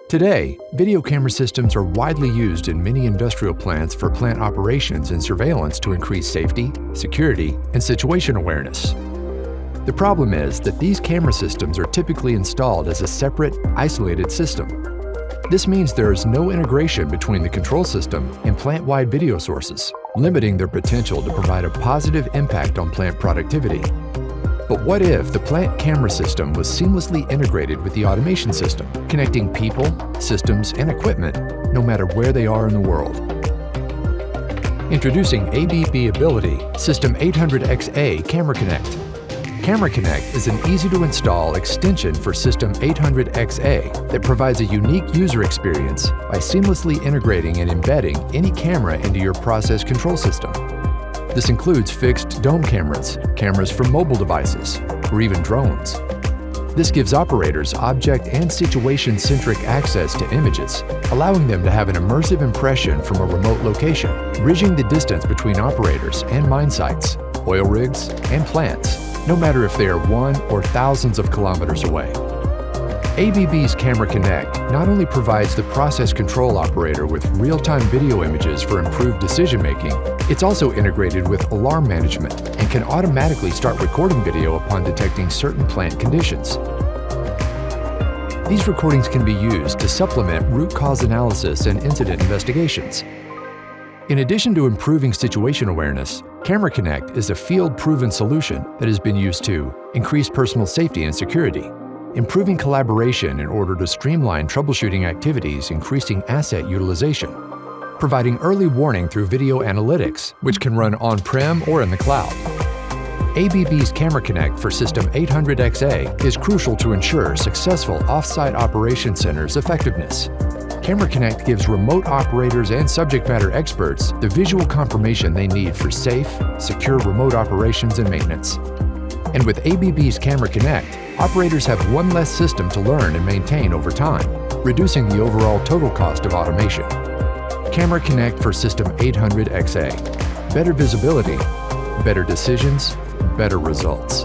Today, video camera systems are widely used in many industrial plants for plant operations and surveillance to increase safety, security, and situation awareness. The problem is that these camera systems are typically installed as a separate, isolated system. This means there is no integration between the control system and plant-wide video sources, limiting their potential to provide a positive impact on plant productivity. But what if the plant camera system was seamlessly integrated with the automation system, connecting people, systems, and equipment, no matter where they are in the world? Introducing ABB Ability System 800XA Camera Connect. Camera Connect is an easy-to-install extension for System 800XA that provides a unique user experience by seamlessly integrating and embedding any camera into your process control system. This includes fixed dome cameras, cameras from mobile devices, or even drones. This gives operators object and situation-centric access to images, allowing them to have an immersive impression from a remote location, bridging the distance between operators and mine sites, oil rigs, and plants, no matter if they are 1 or thousands of kilometers away. ABB's Camera Connect not only provides the process control operator with real-time video images for improved decision-making, it's also integrated with alarm management and can automatically start recording video upon detecting certain plant conditions. These recordings can be used to supplement root cause analysis and incident investigations. In addition to improving situation awareness, Camera Connect is a field-proven solution that has been used to increase personal safety and security, improving collaboration in order to streamline troubleshooting activities, increasing asset utilization, providing early warning through video analytics, which can run on-prem or in the cloud. ABB's Camera Connect for System 800XA is crucial to ensure successful off-site operation centers' effectiveness. Camera Connect gives remote operators and subject matter experts the visual confirmation they need for safe, secure remote operations and maintenance. And with ABB's Camera Connect, operators have one less system to learn and maintain over time, reducing the overall total cost of automation. Camera Connect for System 800XA. Better visibility, better decisions, better results.